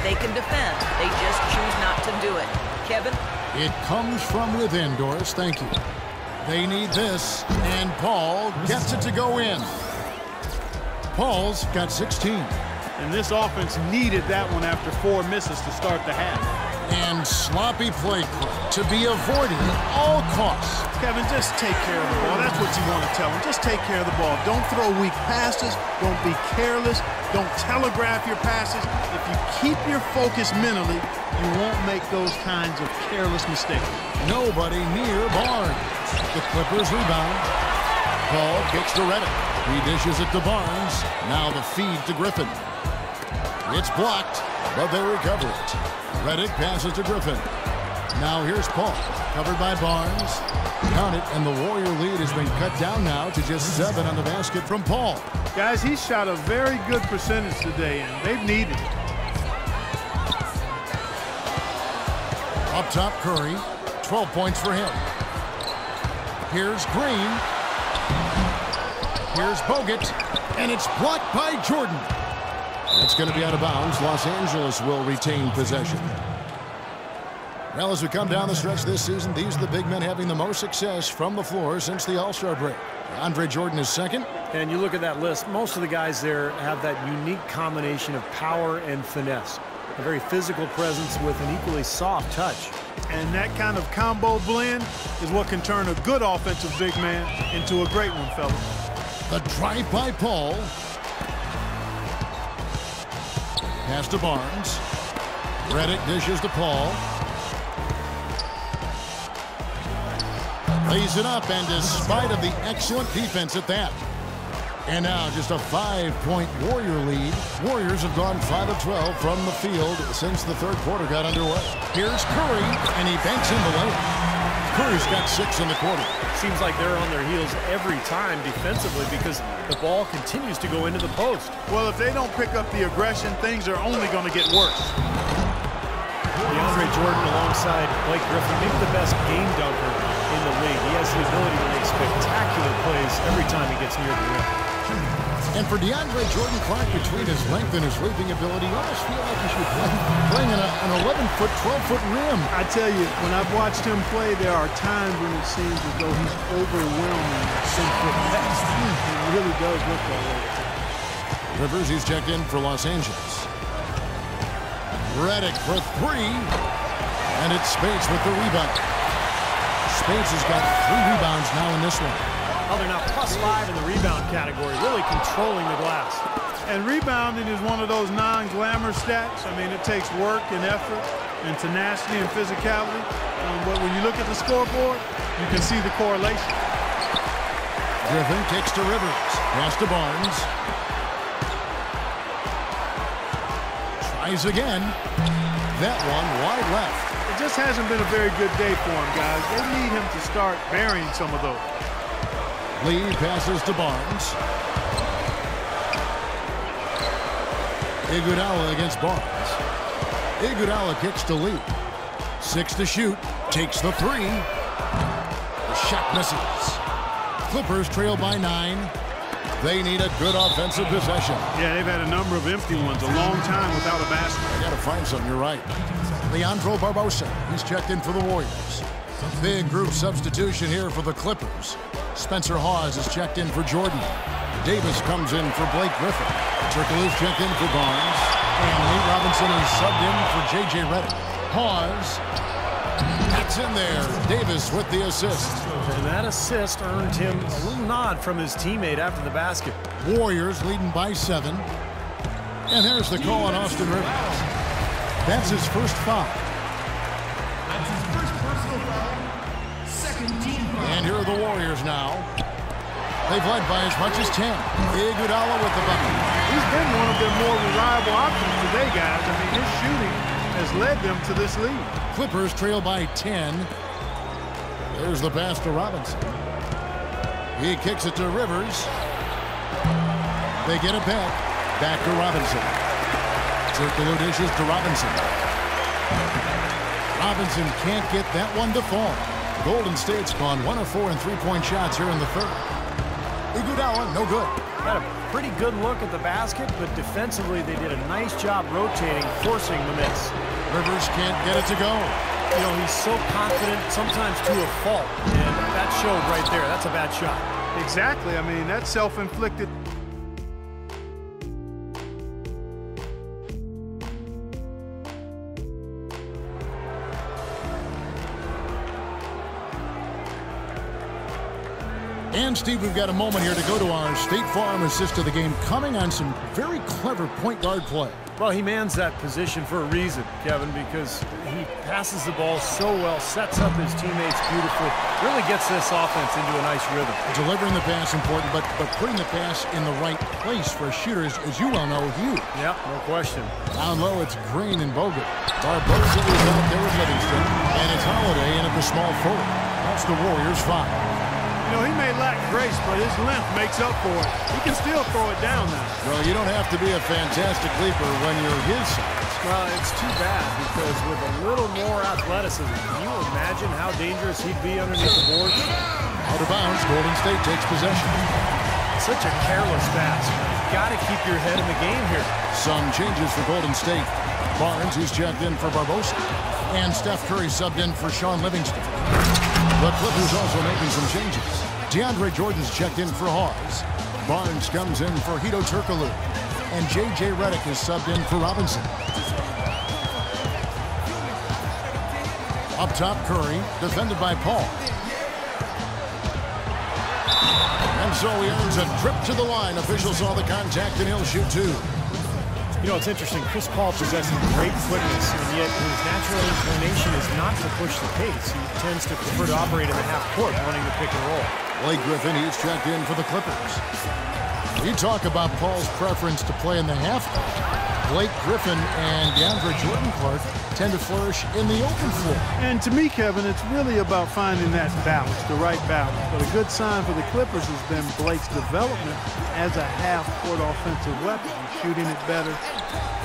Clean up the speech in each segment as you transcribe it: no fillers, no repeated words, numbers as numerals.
They can defend. They just choose not to do it. Kevin? It comes from within, Doris. Thank you. They need this, and Paul gets it to go in. Paul's got 16. And this offense needed that one after 4 misses to start the half. And sloppy play call to be avoided at all costs. Kevin, just take care of the ball. That's what you want to tell him. Just take care of the ball. Don't throw weak passes. Don't be careless. Don't telegraph your passes. If you keep your focus mentally, you won't make those kinds of careless mistakes. Nobody near Barnes. The Clippers rebound. Paul kicks to Redick. He dishes it to Barnes. Now the feed to Griffin. It's blocked, but they recover it. Redick passes to Griffin. Now here's Paul, covered by Barnes. Count it, and the Warrior lead has been cut down now to just 7 on the basket from Paul. Guys, he shot a very good percentage today, and they've needed it. Up top, Curry. 12 points for him. Here's Green. Here's Bogut, and it's blocked by Jordan. It's going to be out of bounds. Los Angeles will retain possession. Well, as we come down the stretch this season, these are the big men having the most success from the floor since the All-Star break. Andre Jordan is second. And you look at that list, most of the guys there have that unique combination of power and finesse. A very physical presence with an equally soft touch. And that kind of combo blend is what can turn a good offensive big man into a great one, fellas. The drive by Paul. Pass to Barnes. Redick dishes to Paul. Lays it up, and despite of the excellent defense at that. And now just a 5-point Warrior lead. Warriors have gone 5 of 12 from the field since the third quarter got underway. Here's Curry, and he banks in the layup. Curry's got 6 in the quarter. Seems like they're on their heels every time defensively because the ball continues to go into the post. Well, if they don't pick up the aggression, things are only going to get worse. DeAndre Jordan alongside Blake Griffin, maybe the best game dunker in the league. He has the ability to make spectacular plays every time he gets near the rim. And for DeAndre Jordan, Clark, between his length and his leaping ability, you almost feel like he should be playing an 11-foot, 12-foot rim. I tell you, when I've watched him play, there are times when it seems as though he's overwhelming 10-foot pass. It really does look that way. Rivers, he's checked in for Los Angeles. Redick for 3. And it's Speights with the rebound. Speights has got 3 rebounds now in this one. Oh, they're now +5 in the rebound category, really controlling the glass. And rebounding is one of those non-glamour stats. I mean, it takes work and effort and tenacity and physicality. But when you look at the scoreboard, you can see the correlation. Griffin kicks to Rivers. Pass to Barnes. Tries again. That one wide left. It just hasn't been a very good day for him, guys. They need him to start burying some of those. Lee passes to Barnes. Iguodala against Barnes. Iguodala kicks to Lee. 6 to shoot. Takes the 3. The shot misses. Clippers trail by 9. They need a good offensive possession. Yeah, they've had a number of empty ones, a long time without a basket. I got to find something, you're right. Leandro Barbosa, he's checked in for the Warriors. Big group substitution here for the Clippers. Spencer Hawes is checked in for Jordan. Davis comes in for Blake Griffin. Turkoglu's checked in for Barnes. And Nate Robinson is subbed in for J.J. Redick. Hawes gets in there. Davis with the assist. And that assist earned him a little nod from his teammate after the basket. Warriors leading by 7. And there's the call on Austin Rivers. That's his first foul. That's his first personal foul. Second team foul. And here are the Warriors now. They've led by as much as 10. Iguodala with the bucket. He's been one of their more reliable options today, guys. I mean, his shooting has led them to this lead. Clippers trail by 10. There's the pass to Robinson. He kicks it to Rivers. They get it back. Back to Robinson. Turkoglu dishes to Robinson. Robinson can't get that one to fall. Golden State's gone 1 of 4 in 3-point shots here in the third. Iguodala, no good. Got a pretty good look at the basket, but defensively they did a nice job rotating, forcing the miss. Rivers can't get it to go. You know, he's so confident, sometimes to a fault, and that showed right there. That's a bad shot. Exactly. I mean, that's self-inflicted. And, Steve, we've got a moment here to go to our State Farm assist of the game, coming on some very clever point guard play. Well, he mans that position for a reason, Kevin, because he passes the ball so well, sets up his teammates beautifully, really gets this offense into a nice rhythm. Delivering the pass important, but putting the pass in the right place for shooters, as you well know, huge. Yeah, no question. Down low, it's Green and Bogut. Barbosa is out there with Livingston, and it's Holiday in at the small forward. That's the Warriors' 5. You know, he may lack grace, but his length makes up for it. He can still throw it down now. Well, you don't have to be a fantastic leaper when you're his size. Well, it's too bad because with a little more athleticism, can you imagine how dangerous he'd be underneath the boards? Out of bounds, Golden State takes possession. Such a careless pass. You've got to keep your head in the game here. Some changes for Golden State. Barnes, who's checked in for Barbosa. And Steph Curry subbed in for Sean Livingston. The Clippers also making some changes. DeAndre Jordan's checked in for Hawes. Barnes comes in for Hedo Turkoglu. And J.J. Redick is subbed in for Robinson. Up top, Curry, defended by Paul. And so he earns a trip to the line. Officials saw the contact, and he'll shoot two. You know, it's interesting. Chris Paul possesses great quickness, and yet his natural inclination is not to push the pace. He tends to prefer to operate in the half court, running the pick and roll. Blake Griffin, he's checked in for the Clippers. You talk about Paul's preference to play in the half court. Blake Griffin and DeAndre Jordan Clark tend to flourish in the open floor. And to me, Kevin, it's really about finding that balance, the right balance. But a good sign for the Clippers has been Blake's development as a half-court offensive weapon. He's shooting it better,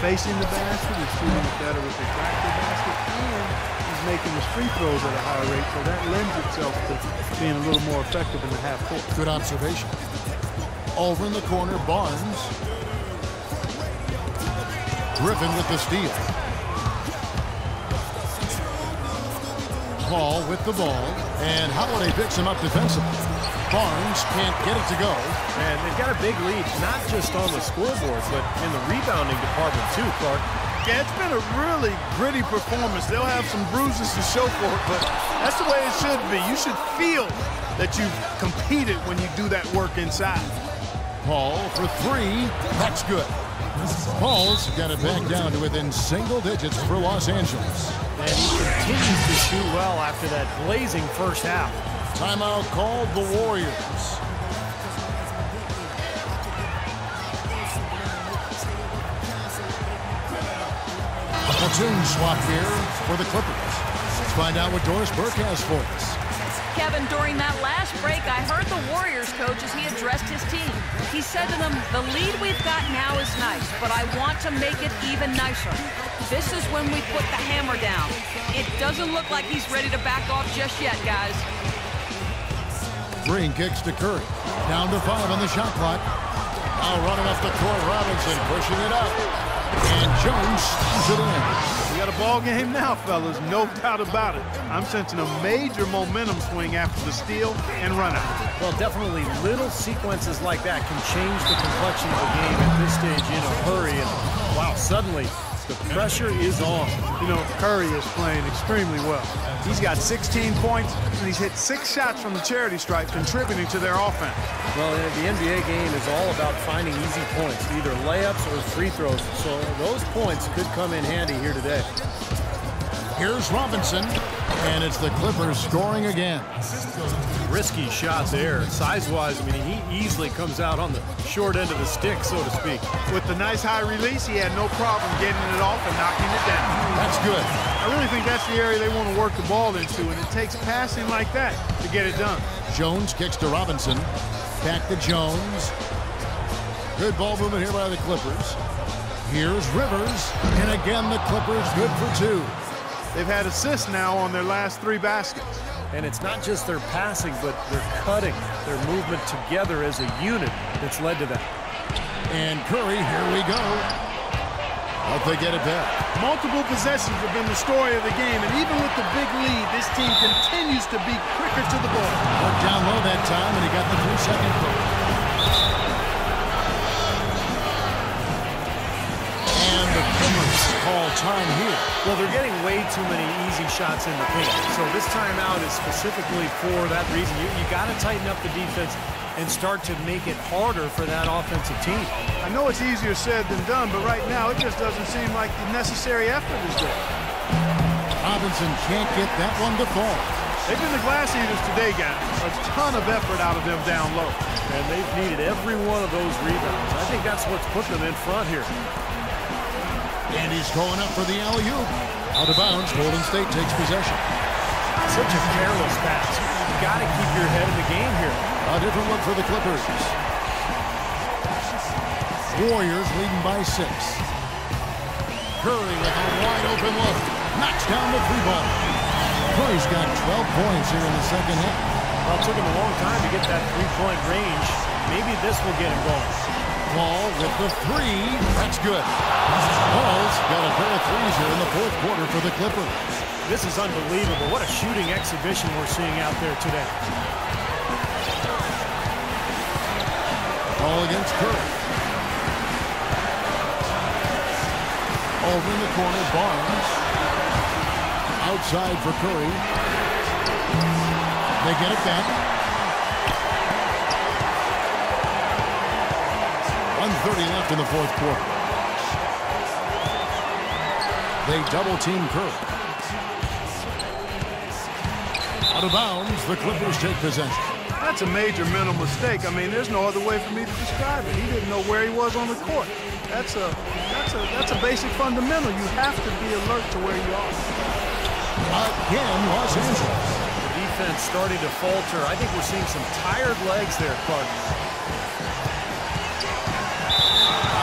facing the basket. He's shooting it better with the back of the basket. And he's making his free throws at a higher rate. So that lends itself to being a little more effective in the half-court. Good observation. Over in the corner, Barnes. Griffin with the steal. Paul with the ball, and Holiday picks him up defensively. Barnes can't get it to go. And they've got a big lead, not just on the scoreboard, but in the rebounding department too, Clark. Yeah, it's been a really gritty performance. They'll have some bruises to show for it, but that's the way it should be. You should feel that you've competed when you do that work inside. Paul for three. That's good. Paul's got it back down to within single digits for Los Angeles. And he continues to shoot well after that blazing first half. Timeout called the Warriors. A platoon swap here for the Clippers. Let's find out what Doris Burke has for us. Kevin, during that last break, I heard the Warriors coach as he addressed his team. He said to them, the lead we've got now is nice, but I want to make it even nicer. This is when we put the hammer down. It doesn't look like he's ready to back off just yet, guys. Green kicks to Curry. Down to 5 on the shot clock. Now running up the court, Robinson pushing it up. And Jones steals it in. We got a ball game now, fellas, no doubt about it. I'm sensing a major momentum swing after the steal and run out. Well, definitely little sequences like that can change the complexion of the game at this stage in a hurry. And wow, suddenly the pressure is on. You know, Curry is playing extremely well. He's got 16 points, and he's hit 6 shots from the charity stripe, contributing to their offense. Well, the NBA game is all about finding easy points, either layups or free throws. So those points could come in handy here today. Here's Robinson, and it's the Clippers scoring again. Risky shot there. Size-wise, I mean, he easily comes out on the short end of the stick, so to speak. With the nice high release, he had no problem getting it off and knocking it down. That's good. I really think that's the area they want to work the ball into, and it takes passing like that to get it done. Jones kicks to Robinson. Back to Jones. Good ball movement here by the Clippers. Here's Rivers, and again the Clippers good for 2. They've had assists now on their last 3 baskets. And it's not just their passing, but their cutting, their movement together as a unit that's led to that. And Curry, here we go. Hope they get it back. Multiple possessions have been the story of the game, and even with the big lead, this team continues to be quicker to the ball. Worked down low that time, and he got the 3-second goal. And the Clippers call time here. Well, they're getting way too many easy shots in the paint. So this timeout is specifically for that reason. You got to tighten up the defense and start to make it harder for that offensive team. I know it's easier said than done, but right now it just doesn't seem like the necessary effort is there. Robinson can't get that one to fall. They've been the glass eaters today, guys. A ton of effort out of them down low. And they've needed every one of those rebounds. I think that's what's put them in front here. And he's going up for the alley-oop. Out of bounds, Golden State takes possession. Such a careless pass. You got to keep your head in the game here. A different look for the Clippers. Warriors leading by 6. Curry with a wide open look. Knocks down the 3-ball. Curry's got 12 points here in the second half. Well, it took him a long time to get that 3-point range. Maybe this will get him going. Ball with the 3. That's good. Paul's got a pair of threes here in the fourth quarter for the Clippers. This is unbelievable. What a shooting exhibition we're seeing out there today. Ball against Curry. Over in the corner, Barnes. Outside for Curry. They get it back. 1:30 left in the fourth quarter. They double-team Curry. Out of bounds, the Clippers take possession. That's a major mental mistake. I mean, there's no other way for me to describe it. He didn't know where he was on the court. That's a basic fundamental. You have to be alert to where you are. Again, Los Angeles. The defense starting to falter. I think we're seeing some tired legs there, Clark.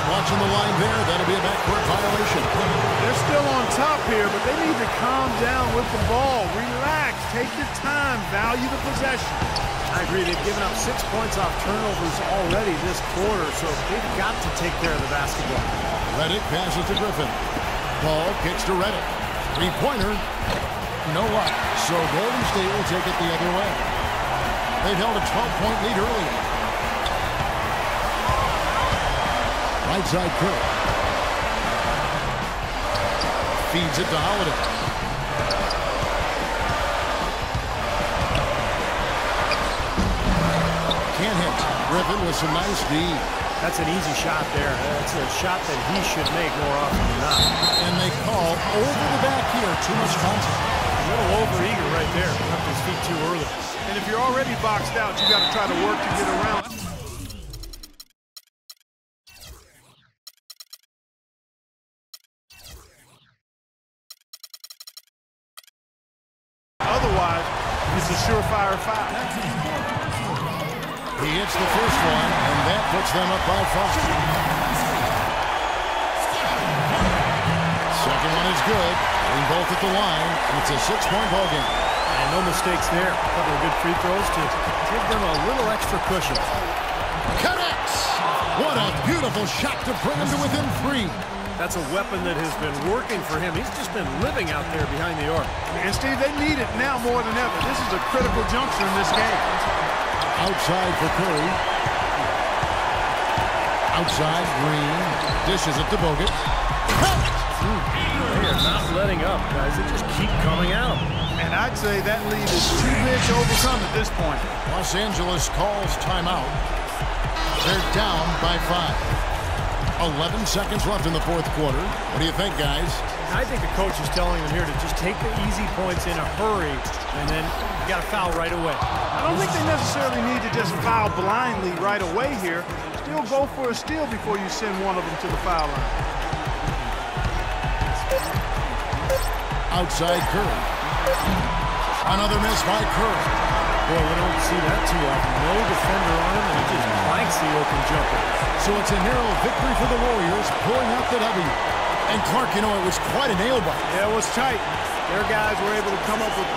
Watching the line there, that'll be a backcourt violation. They're still on top here, but they need to calm down with the ball. Relax, take your time, value the possession. I agree. They've given up 6 points off turnovers already this quarter, so they've got to take care of the basketball. Redick passes to Griffin. Ball kicks to Redick. 3-pointer. No luck. So Golden State will take it the other way. They've held a 12-point lead earlier. Right side Curry. Feeds it to Holiday. Can't hit. Griffin with some nice D. That's an easy shot there. That's a shot that he should make more often than not. And they call over the back here. Too much contact. A little over-eager right there. Left his feet too early. And if you're already boxed out, you got to try to work to get around. Otherwise, it's a surefire foul. He hits the first one, and that puts them up by 5. Second one is good. They both at the line, and it's a 6-point ball game. And no mistakes there. A couple of good free throws to give them a little extra cushion. Connects! What a beautiful shot to bring him to within 3. That's a weapon that has been working for him. He's just been living out there behind the arc. And, Steve, they need it now more than ever. This is a critical juncture in this game. Outside for Curry. Outside, Green. Dishes it to Bogut. They are not letting up, guys. They just keep coming out. And I'd say that lead is too big to overcome at this point. Los Angeles calls timeout. They're down by 5. 11 seconds left in the fourth quarter. What do you think, guys? I think the coach is telling them here to just take the easy points in a hurry, and then you got to foul right away. I don't think they necessarily need to just foul blindly right away here. Still go for a steal before you send one of them to the foul line. Outside Curry. Another miss by Curry. Boy, we don't see that too often. No defender on him, and he just blanks the open jumper. So it's a narrow victory for the Warriors, pulling out the W. And Clark, you know, it was quite a nail biter. Yeah, it was tight. Their guys were able to come up with